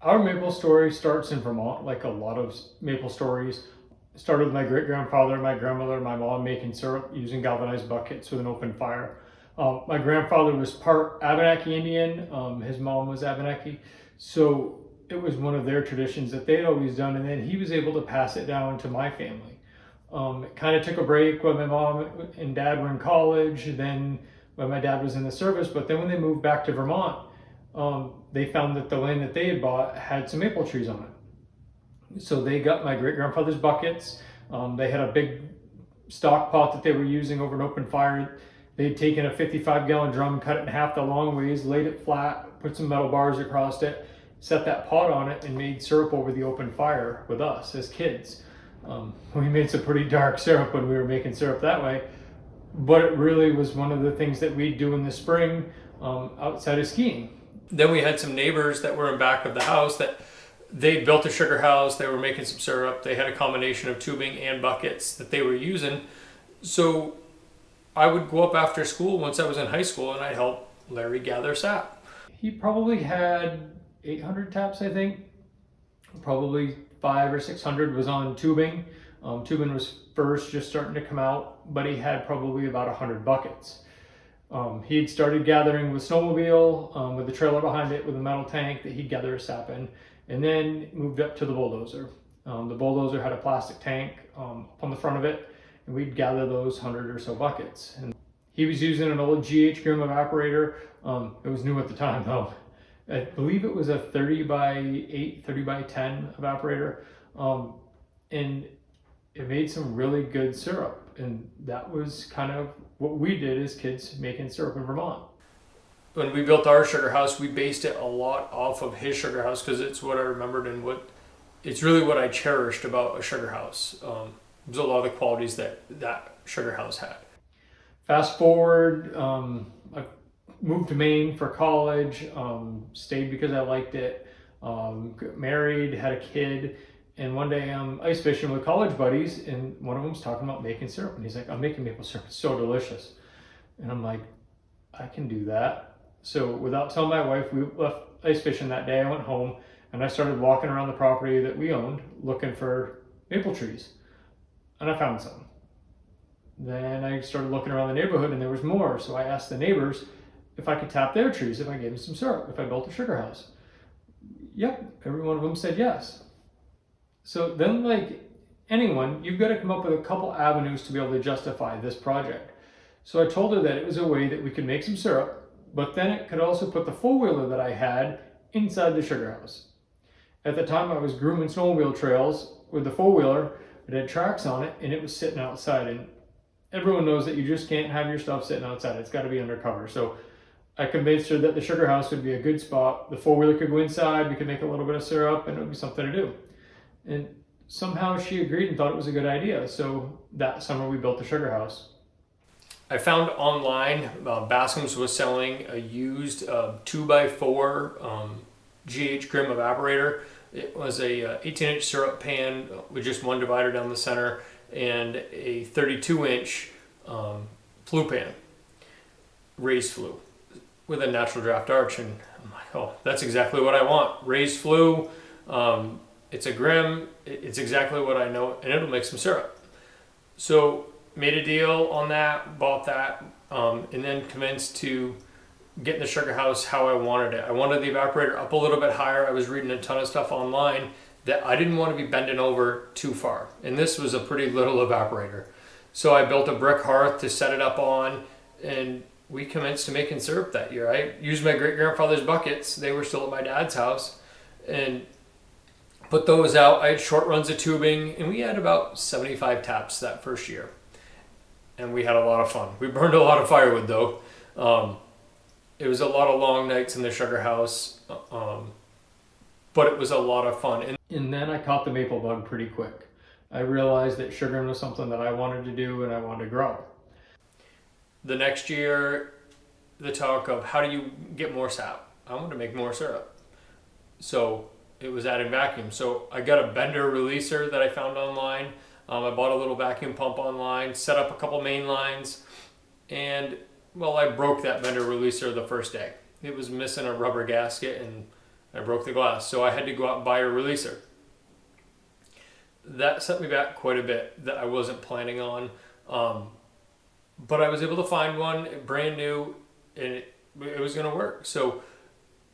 Our maple story starts in Vermont, like a lot of maple stories. It started with my great grandfather, my grandmother, my mom making syrup using galvanized buckets with an open fire. My grandfather was part Abenaki Indian, his mom was Abenaki. So it was one of their traditions that they'd always done, and then he was able to pass it down to my family. It kind of took a break when my mom and dad were in college, then when my dad was in the service, but then when they moved back to Vermont, they found that the land that they had bought had some maple trees on it. So they got my great grandfather's buckets. They had a big stock pot that they were using over an open fire. They'd taken a 55-gallon drum, cut it in half the long ways, laid it flat, put some metal bars across it, set that pot on it, and made syrup over the open fire with us as kids. We made some pretty dark syrup when we were making syrup that way, but it really was one of the things that we'd do in the spring outside of skiing. Then we had some neighbors that were in back of the house that they built a sugar house. They were making some syrup. They had a combination of tubing and buckets that they were using. So I would go up after school once I was in high school and I'd help Larry gather sap. He probably had 800 taps, I think. Probably 500 or 600 was on tubing. Tubing was first just starting to come out, but he had probably about 100 buckets. He had started gathering with snowmobile, with the trailer behind it with a metal tank that he'd gather his sap in, and then moved up to the bulldozer. The bulldozer had a plastic tank up on the front of it, and we'd gather those 100 or so buckets. And he was using an old GH Grim evaporator. It was new at the time though. I believe it was a 30 by 8, 30 by 10 evaporator. And it made some really good syrup. And that was kind of what we did as kids making syrup in Vermont. When we built our sugar house, we based it a lot off of his sugar house because it's what I remembered and it's really what I cherished about a sugar house. There's a lot of the qualities that sugar house had. Fast forward, I moved to Maine for college, stayed because I liked it, got married, had a kid. And one day I'm ice fishing with college buddies, and one of them's talking about making syrup. And he's like, I'm making maple syrup. It's so delicious. And I'm like, I can do that. So without telling my wife, we left ice fishing that day. I went home, and I started walking around the property that we owned looking for maple trees. And I found some. Then I started looking around the neighborhood, and there was more. So I asked the neighbors if I could tap their trees if I gave them some syrup, if I built a sugar house. Yep, every one of them said yes. So then, like anyone, you've got to come up with a couple avenues to be able to justify this project. So I told her that it was a way that we could make some syrup, but then it could also put the four-wheeler that I had inside the sugar house. At the time, I was grooming snowmobile trails with the four-wheeler. It had tracks on it, and it was sitting outside. And everyone knows that you just can't have your stuff sitting outside. It's got to be undercover. So I convinced her that the sugar house would be a good spot. The four-wheeler could go inside. We could make a little bit of syrup, and it would be something to do. And somehow she agreed and thought it was a good idea. So that summer we built the sugar house. I found online, Bascom's was selling a used 2x4 GH Grim evaporator. It was a 18-inch syrup pan with just one divider down the center and a 32-inch flue pan, raised flue with a natural draft arch. And I'm like, oh, that's exactly what I want. Raised flue. It's a Grim, it's exactly what I know, and it'll make some syrup. So made a deal on that, bought that, and then commenced to get in the sugar house how I wanted it. I wanted the evaporator up a little bit higher. I was reading a ton of stuff online that I didn't want to be bending over too far. And this was a pretty little evaporator. So I built a brick hearth to set it up on, and we commenced to making syrup that year. I used my great-grandfather's buckets. They were still at my dad's house. And put those out. I had short runs of tubing, and we had about 75 taps that first year. And we had a lot of fun. We burned a lot of firewood though. It was a lot of long nights in the sugar house, but it was a lot of fun. And then I caught the maple bug pretty quick. I realized that sugaring was something that I wanted to do and I wanted to grow. The next year, the talk of how do you get more sap? I wanted to make more syrup. So it was adding vacuum. So I got a bender releaser that I found online. I bought a little vacuum pump online, set up a couple main lines, and well, I broke that bender releaser the first day. It was missing a rubber gasket, and I broke the glass, so I had to go out and buy a releaser. That set me back quite a bit that I wasn't planning on. But I was able to find one brand new, and it was going to work. So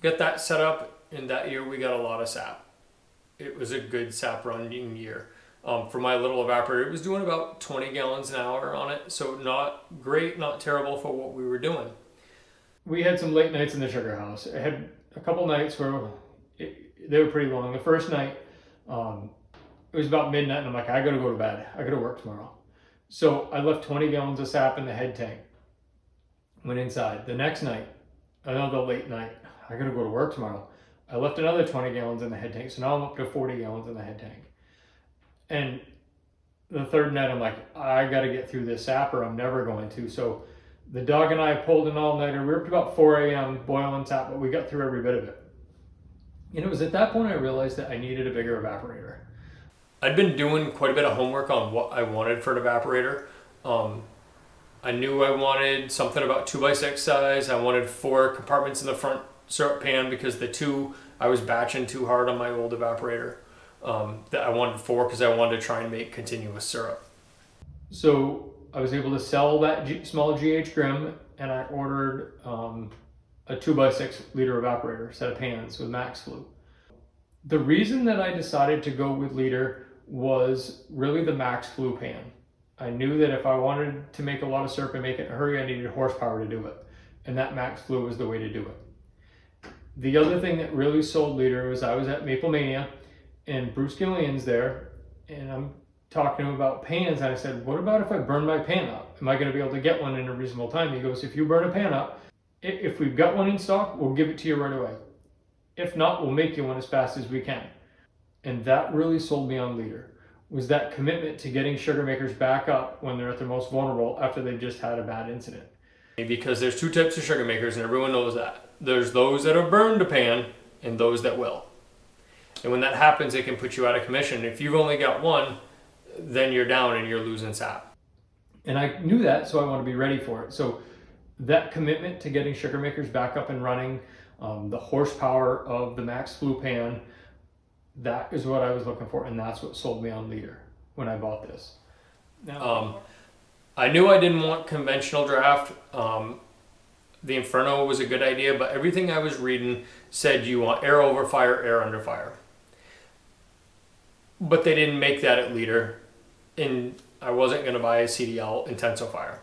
got that set up, and that year we got a lot of sap. It was a good sap running year. For my little evaporator, it was doing about 20 gallons an hour on it. So not great, not terrible for what we were doing. We had some late nights in the sugar house. I had a couple nights where they were pretty long. The first night, it was about midnight, and I'm like, I gotta go to bed. I gotta work tomorrow. So I left 20 gallons of sap in the head tank. Went inside. The next night, another late night, I gotta go to work tomorrow. I left another 20 gallons in the head tank. So now I'm up to 40 gallons in the head tank. And the third night, I'm like, I gotta get through this sap or I'm never going to. So the dog and I pulled an all-nighter. We were up to about 4 a.m. boiling sap, but we got through every bit of it. And it was at that point I realized that I needed a bigger evaporator. I'd been doing quite a bit of homework on what I wanted for an evaporator. I knew I wanted something about 2x6 size. I wanted 4 compartments in the front syrup pan because the 2, I was batching too hard on my old evaporator. That I wanted 4 because I wanted to try and make continuous syrup. So I was able to sell that small GH Grim, and I ordered a 2x6 liter evaporator, set of pans with max flue. The reason that I decided to go with liter was really the max flue pan. I knew that if I wanted to make a lot of syrup and make it in a hurry, I needed horsepower to do it. And that max flue was the way to do it. The other thing that really sold liter was I was at Maple Mania, and Bruce Gillian's there, and I'm talking to him about pans, and I said, what about if I burn my pan up? Am I going to be able to get one in a reasonable time? He goes, if you burn a pan up, if we've got one in stock, we'll give it to you right away. If not, we'll make you one as fast as we can. And that really sold me on liter, was that commitment to getting sugar makers back up when they're at their most vulnerable after they've just had a bad incident. Because there's 2 types of sugar makers, and everyone knows that. There's those that have burned a pan and those that will. And when that happens, it can put you out of commission. If you've only got one, then you're down and you're losing sap. And I knew that, so I wanted to be ready for it. So that commitment to getting sugar makers back up and running, the horsepower of the max flue pan, that is what I was looking for, and that's what sold me on liter when I bought this. Now, I knew I didn't want conventional draft. The Inferno was a good idea, but everything I was reading said you want air over fire, air under fire. But they didn't make that at liter, and I wasn't going to buy a CDL intensifier,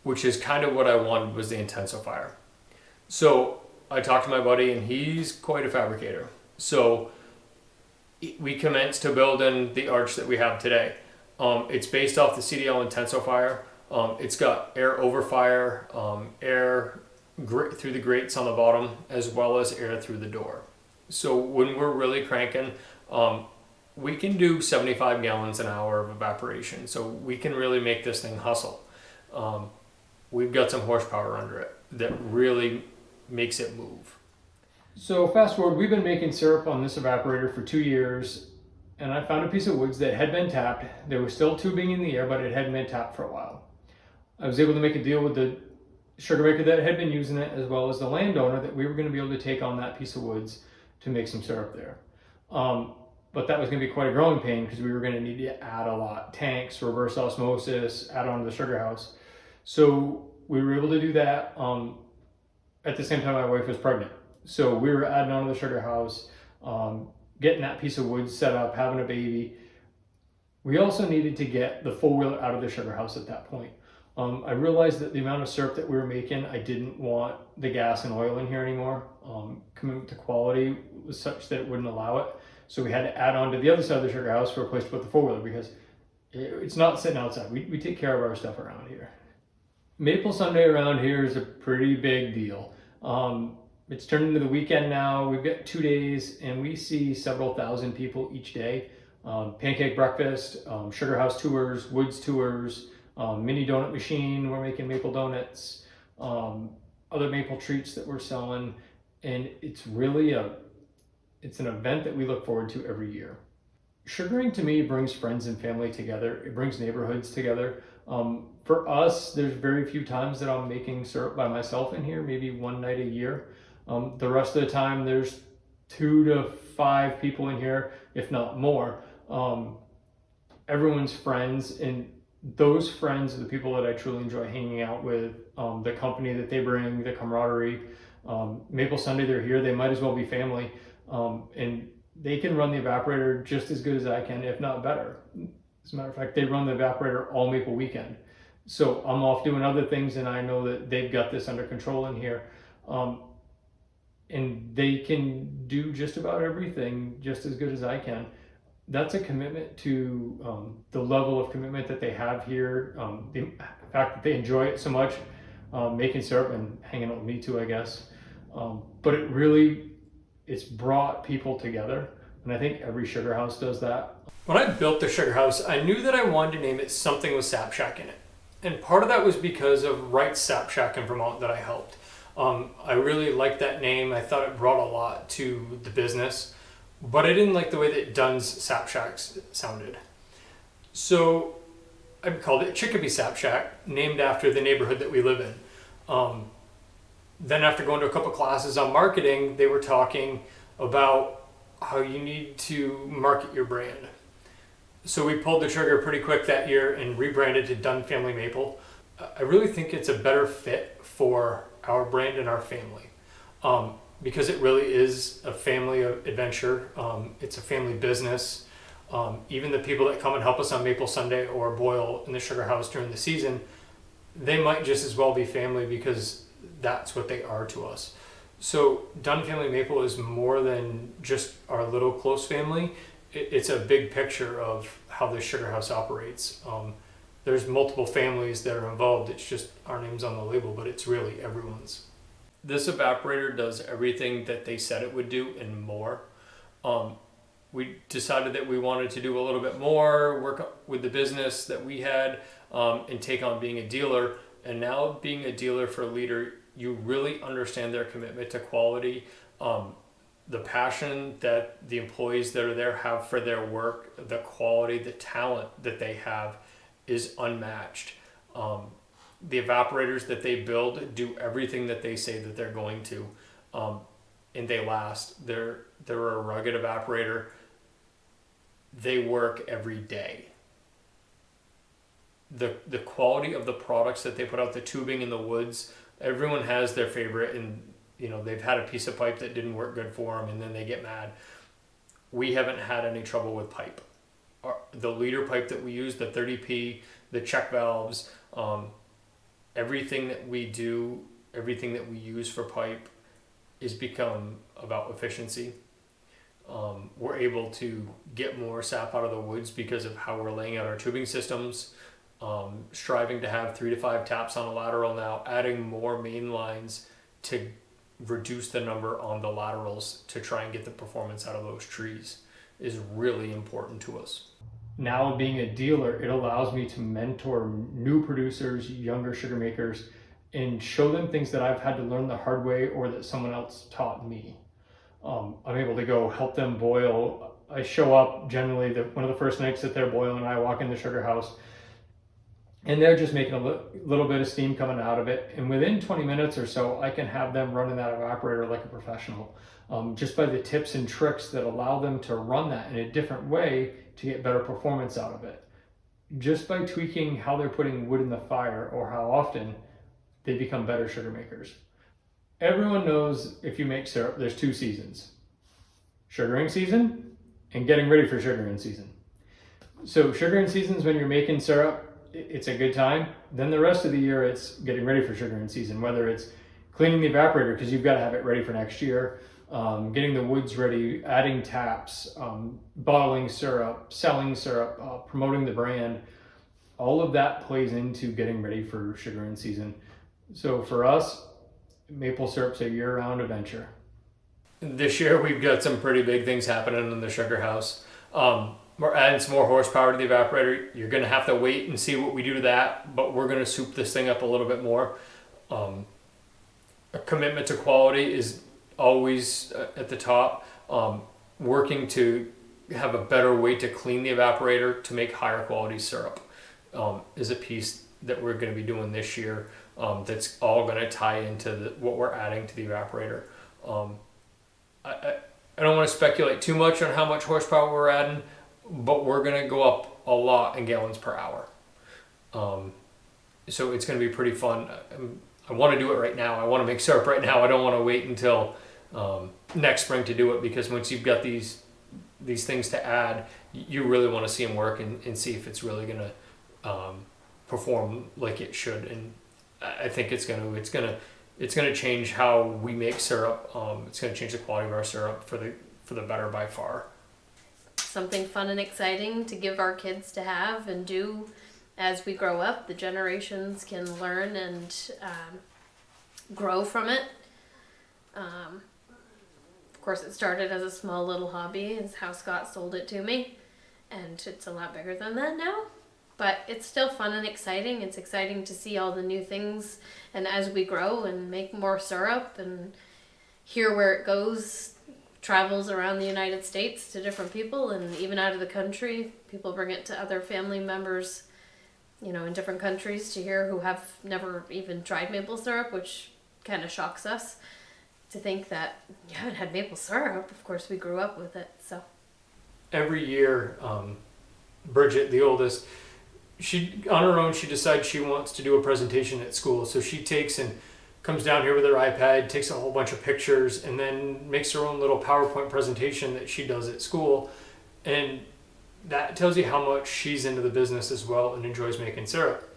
which is kind of what I wanted, was the intensifier. So I talked to my buddy, and he's quite a fabricator. So we commenced to building the arch that we have today. It's based off the CDL intensifier. It's got air over fire, air through the grates on the bottom, as well as air through the door. So when we're really cranking, we can do 75 gallons an hour of evaporation. So we can really make this thing hustle. We've got some horsepower under it that really makes it move. So fast forward, we've been making syrup on this evaporator for 2 years, and I found a piece of woods that had been tapped. There was still tubing in the air, but it hadn't been tapped for a while. I was able to make a deal with the sugar maker that had been using it, as well as the landowner, that we were going to be able to take on that piece of woods to make some syrup there. But that was going to be quite a growing pain because we were going to need to add a lot. Tanks, reverse osmosis, add on to the sugar house. So we were able to do that. At the same time, my wife was pregnant. So we were adding on to the sugar house, getting that piece of wood set up, having a baby. We also needed to get the four-wheeler out of the sugar house at that point. I realized that the amount of syrup that we were making, I didn't want the gas and oil in here anymore. Commitment to quality was such that it wouldn't allow it. So we had to add on to the other side of the sugar house for a place to put the four-wheeler, because it's not sitting outside. We take care of our stuff around here. Maple Sunday around here is a pretty big deal. It's turned into the weekend now. We've got 2 days, and we see several thousand people each day. Pancake breakfast, sugar house tours, woods tours, mini donut machine. We're making maple donuts, other maple treats that we're selling, and it's really it's an event that we look forward to every year. Sugaring to me brings friends and family together. It brings neighborhoods together. For us, there's very few times that I'm making syrup by myself in here, maybe one night a year. The rest of the time, there's 2 to 5 people in here, if not more. Everyone's friends, and those friends are the people that I truly enjoy hanging out with. The company that they bring, the camaraderie. Maple Sunday, they're here. They might as well be family, and they can run the evaporator just as good as I can, if not better. As a matter of fact, they run the evaporator all Maple weekend. So I'm off doing other things, and I know that they've got this under control in here. And they can do just about everything just as good as I can. That's a commitment to the level of commitment that they have here. The fact that they enjoy it so much, making syrup and hanging out with me too, I guess. But it's brought people together, and I think every sugar house does that. When I built the sugar house, I knew that I wanted to name it something with Sap Shack in it. And part of that was because of Wright's Sap Shack in Vermont that I helped. I really liked that name. I thought it brought a lot to the business, but I didn't like the way that Dunn's Sap Shacks sounded. So I called it Chicopee Sap Shack, named after the neighborhood that we live in. Then after going to a couple classes on marketing, they were talking about how you need to market your brand. So we pulled the trigger pretty quick that year and rebranded to Dunn Family Maple. I really think it's a better fit for our brand and our family, because it really is a family adventure. It's a family business. Even the people that come and help us on Maple Sunday or boil in the sugar house during the season, they might just as well be family because that's what they are to us. So Dunn Family Maple is more than just our little close family. It's a big picture of how the sugar house operates. There's multiple families that are involved. It's just our name's on the label, but it's really everyone's. This evaporator does everything that they said it would do and more. We decided that we wanted to do a little bit more, work with the business that we had, and take on being a dealer. And now being a dealer for Leader, you really understand their commitment to quality, the passion that the employees that are there have for their work, the quality, the talent that they have is unmatched. The evaporators that they build do everything that they say that they're going to, and they last. They're a rugged evaporator. They work every day. The quality of the products that they put out, the tubing in the woods, everyone has their favorite, and they've had a piece of pipe that didn't work good for them, and then they get mad. We haven't had any trouble with pipe. The Leader pipe that we use, the 30P, the check valves, everything that we do, everything that we use for pipe is become about efficiency. We're able to get more sap out of the woods because of how we're laying out our tubing systems, striving to have 3 to 5 taps on a lateral now, adding more main lines to reduce the number on the laterals to try and get the performance out of those trees is really important to us. Now being a dealer, it allows me to mentor new producers, younger sugar makers, and show them things that I've had to learn the hard way or that someone else taught me. I'm able to go help them boil. I show up generally one of the first nights that they're boiling, I walk in the sugar house, and they're just making a little bit of steam coming out of it. And within 20 minutes or so, I can have them running that evaporator like a professional, just by the tips and tricks that allow them to run that in a different way to get better performance out of it. Just by tweaking how they're putting wood in the fire or how often, they become better sugar makers. Everyone knows if you make syrup, there's 2 seasons. Sugaring season and getting ready for sugaring season. So sugaring season is when you're making syrup, it's a good time. Then the rest of the year, it's getting ready for sugaring season, whether it's cleaning the evaporator because you've got to have it ready for next year, getting the woods ready, adding taps, bottling syrup, selling syrup, promoting the brand. All of that plays into getting ready for sugaring season. So for us, maple syrup's a year-round adventure. This year we've got some pretty big things happening in the sugar house. We're adding some more horsepower to the evaporator. You're going to have to wait and see what we do to that, but we're going to soup this thing up a little bit more. A commitment to quality is always at the top. Working to have a better way to clean the evaporator to make higher quality syrup is a piece that we're going to be doing this year. That's all going to tie into what we're adding to the evaporator. I don't want to speculate too much on how much horsepower we're adding, but we're going to go up a lot in gallons per hour. So it's going to be pretty fun. I want to do it right now. I want to make syrup right now. I don't want to wait until next spring to do it, because once you've got these things to add, you really want to see them work and see if it's really going to perform like it should. And I think it's going to change how we make syrup. It's going to change the quality of our syrup for the better by far. Something fun and exciting to give our kids to have and do as we grow up. The generations can learn and grow from it. Of course, it started as a small little hobby, is how Scott sold it to me, and it's a lot bigger than that now. But it's still fun and exciting. It's exciting to see all the new things, and as we grow and make more syrup and hear where it goes, travels around the United States to different people and even out of the country. People bring it to other family members, in different countries to hear, who have never even tried maple syrup, which kind of shocks us to think that you haven't had maple syrup. Of course, we grew up with it, so. Every year, Bridget, the oldest, she on her own, she decides she wants to do a presentation at school. So she takes and comes down here with her iPad, takes a whole bunch of pictures, and then makes her own little PowerPoint presentation that she does at school. And that tells you how much she's into the business as well and enjoys making syrup.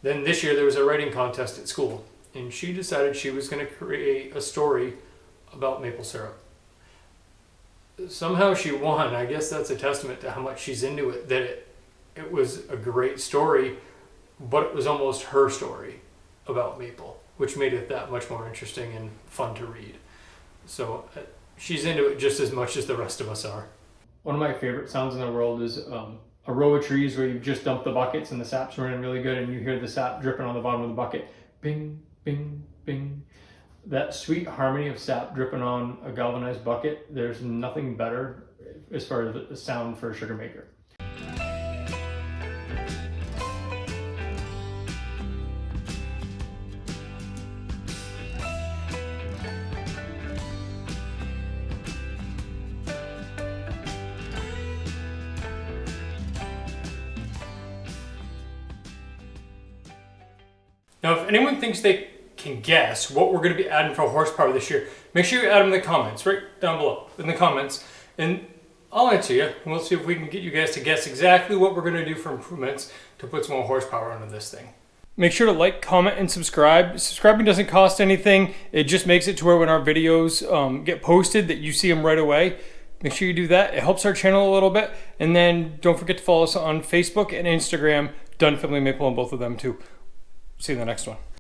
Then this year there was a writing contest at school, and she decided she was going to create a story about maple syrup. Somehow she won. I guess that's a testament to how much she's into it, that it was a great story, but it was almost her story about maple, which made it that much more interesting and fun to read. So she's into it just as much as the rest of us are. One of my favorite sounds in the world is a row of trees where you've just dumped the buckets and the sap's running really good, and you hear the sap dripping on the bottom of the bucket. Bing, bing, bing. That sweet harmony of sap dripping on a galvanized bucket, there's nothing better as far as the sound for a sugar maker. Now, if anyone thinks they can guess what we're going to be adding for horsepower this year, make sure you add them in the comments, right down below in the comments, and I'll answer you, and we'll see if we can get you guys to guess exactly what we're going to do for improvements to put some more horsepower into this thing. Make sure to like, comment, and subscribe. Subscribing doesn't cost anything. It just makes it to where when our videos get posted that you see them right away. Make sure you do that. It helps our channel a little bit. And then don't forget to follow us on Facebook and Instagram, Dunn Family Maple on both of them too. See you in the next one.